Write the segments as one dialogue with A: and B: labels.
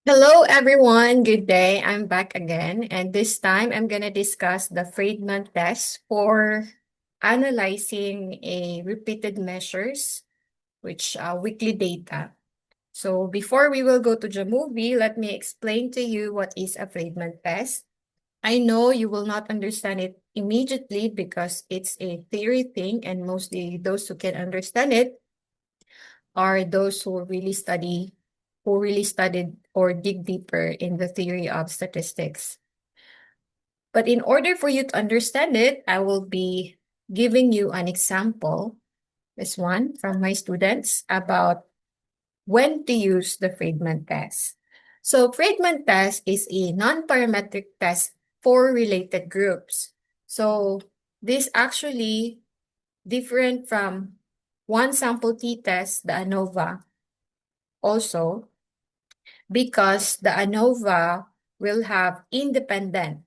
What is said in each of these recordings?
A: Hello, everyone. Good day. I'm back again. And this time I'm going to discuss the Friedman test for analyzing a repeated measures, which weekly data. So before we will go to JAMOVI, let me explain to you what is a Friedman test. I know you will not understand it immediately because it's a theory thing, and mostly those who can understand it are those who really studied or dig deeper in the theory of statistics. But in order for you to understand it, I will be giving you an example, this one from my students, about when to use the Friedman test. So Friedman test is a non-parametric test for related groups. So this actually different from one sample t-test, the ANOVA, also because the ANOVA will have independent.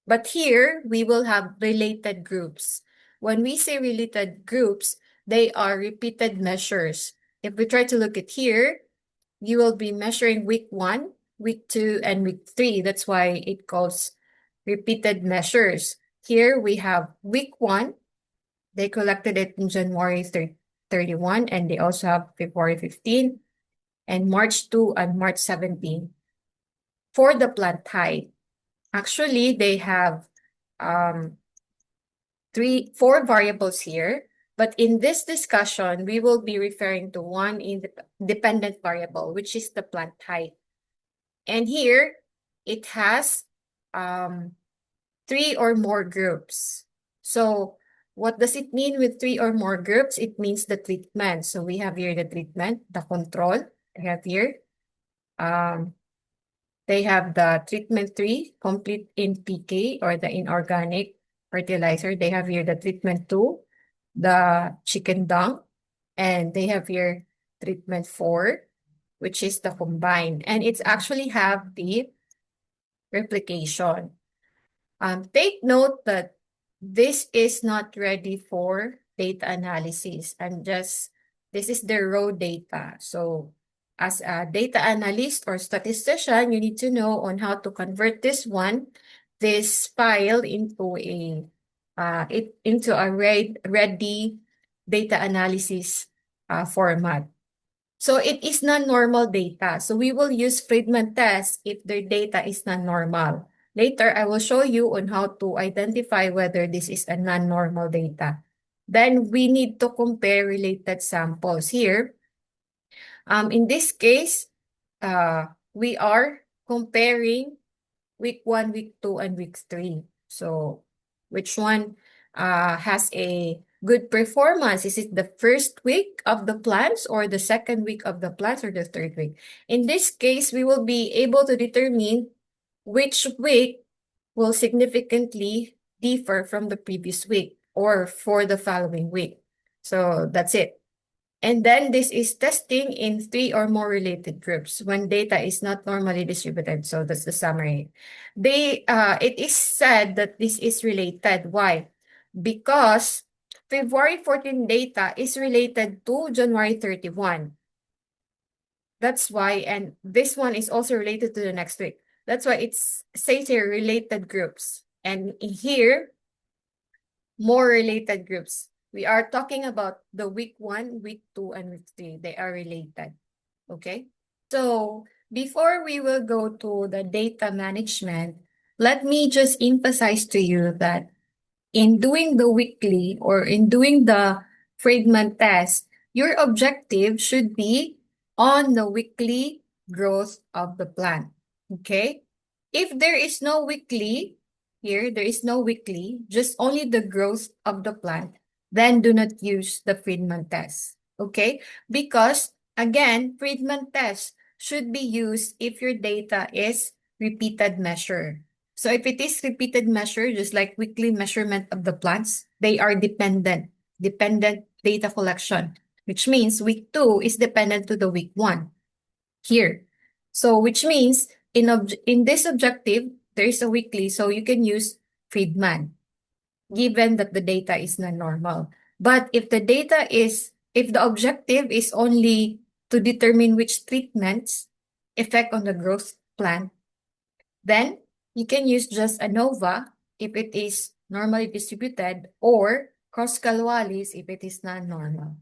A: But here, we will have related groups. When we say related groups, they are repeated measures. If we try to look at here, you will be measuring week 1, week 2, and week 3. That's why it calls repeated measures. Here we have week 1. They collected it in January 31, and they also have February 15, and March 2 and March 17. For the plant height, actually, they have um, four variables here. But in this discussion, we will be referring to one independent variable, which is the plant height. And here, it has three or more groups. So what does it mean with three or more groups? It means the treatment. So we have here the treatment, the control. I have here. They have the treatment 3, complete NPK or the inorganic fertilizer. They have here the treatment 2, the chicken dung. And they have here treatment 4, which is the combine. And it's actually have the replication. Take note that this is not ready for data analysis. This is the raw data. So as a data analyst or statistician, you need to know on how to convert this file into a ready data analysis format. So it is non-normal data. So we will use Friedman test if the data is non-normal. Later, I will show you on how to identify whether this is a non-normal data. Then we need to compare related samples here. In this case, we are comparing week 1, week 2, and week 3. So which one has a good performance? Is it the first week of the plants or the second week of the plants or the third week? In this case, we will be able to determine which week will significantly differ from the previous week or for the following week. So that's it. And then this is testing in 3 or more related groups when data is not normally distributed. So that's the summary. It is said that this is related. Why? Because February 14 data is related to January 31. That's why, and this one is also related to the next week. That's why it's says here related groups. And here, more related groups. We are talking about the week 1, week 2, and week 3. They are related. Okay? So before we will go to the data management, let me just emphasize to you that in doing the weekly or in doing the Friedman test, your objective should be on the weekly growth of the plant. Okay? If there is no weekly, here, there is no weekly, just only the growth of the plant, then do not use the Friedman test. Okay? Because, again, Friedman test should be used if your data is repeated measure. So if it is repeated measure, just like weekly measurement of the plants, they are dependent data collection, which means week 2 is dependent to the week 1 here. So which means in this objective, there is a weekly, so you can use Friedman, given that the data is non-normal. But if the objective is only to determine which treatments effect on the growth plant, then you can use just ANOVA if it is normally distributed or cross-Galois if it is non-normal.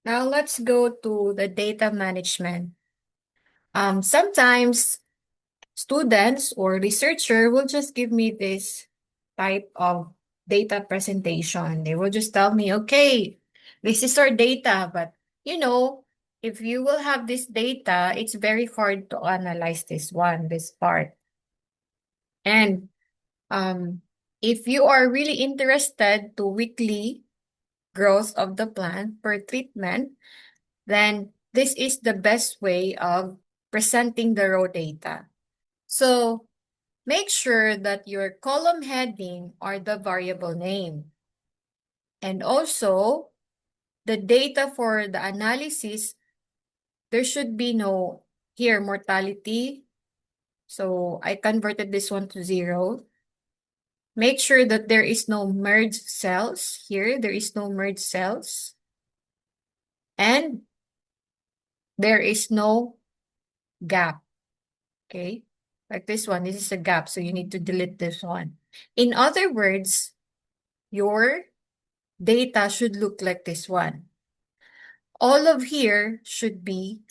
A: Now let's go to the data management. Sometimes students or researcher will just give me this type of data presentation. They will just tell me, okay, this is our data, but if you will have this data, it's very hard to analyze this part. And if you are really interested to weekly growth of the plant per treatment, then this is the best way of presenting the raw data. So make sure that your column heading are the variable name. And also, the data for the analysis, there should be no here mortality. So I converted this one to 0. Make sure that there is no merged cells. Here, there is no merged cells. And there is no gap. Okay? Like this one, this is a gap, so you need to delete this one. In other words, your data should look like this one. All of here should be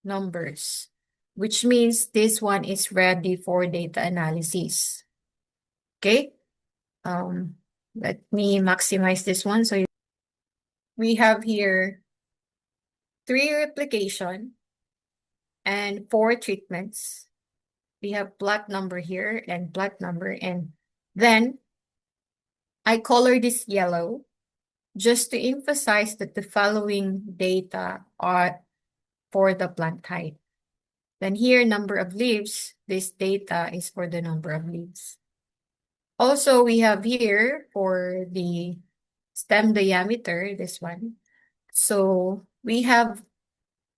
A: numbers, which means this one is ready for data analysis. Okay? Let me maximize this one. So we have here 3 replication and 4 treatments. We have plot number here and plot number, and then I color this yellow just to emphasize that the following data are for the plant type. Then here, number of leaves, this data is for the number of leaves. Also, we have here for the stem diameter, this one. So we have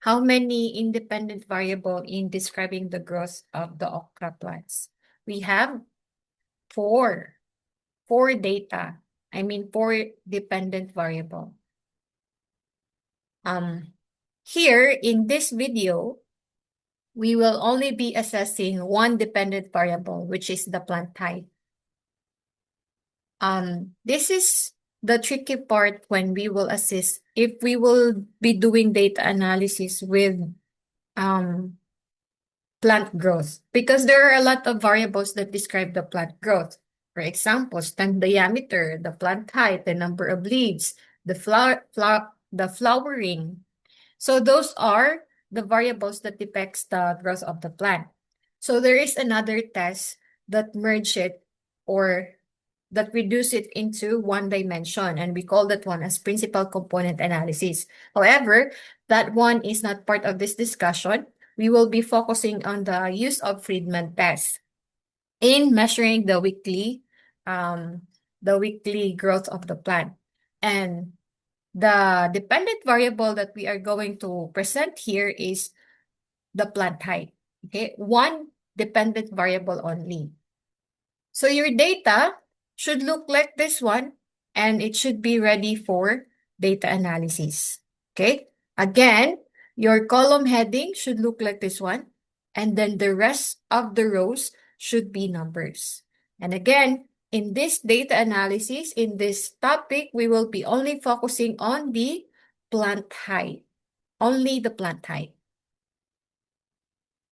A: how many independent variable in describing the growth of the okra plants? We have 4 data. I mean 4 dependent variable. Here in this video, we will only be assessing 1 dependent variable, which is the plant type. This is the tricky part when we will assess if we will be doing data analysis with plant growth, because there are a lot of variables that describe the plant growth. For example, stem diameter, the plant height, the number of leaves, the flowering. So those are the variables that depicts the growth of the plant. So there is another test that merge it or that reduce it into 1 dimension, and we call that one as principal component analysis. However, that one is not part of this discussion. We will be focusing on the use of Friedman Test in measuring the weekly growth of the plant. And the dependent variable that we are going to present here is the plant height. Okay, 1 dependent variable only. So your data should look like this one, and it should be ready for data analysis. Okay, again, your column heading should look like this one, and then the rest of the rows should be numbers. And again, in this data analysis, in this topic, we will be only focusing on the plant height, only the plant height.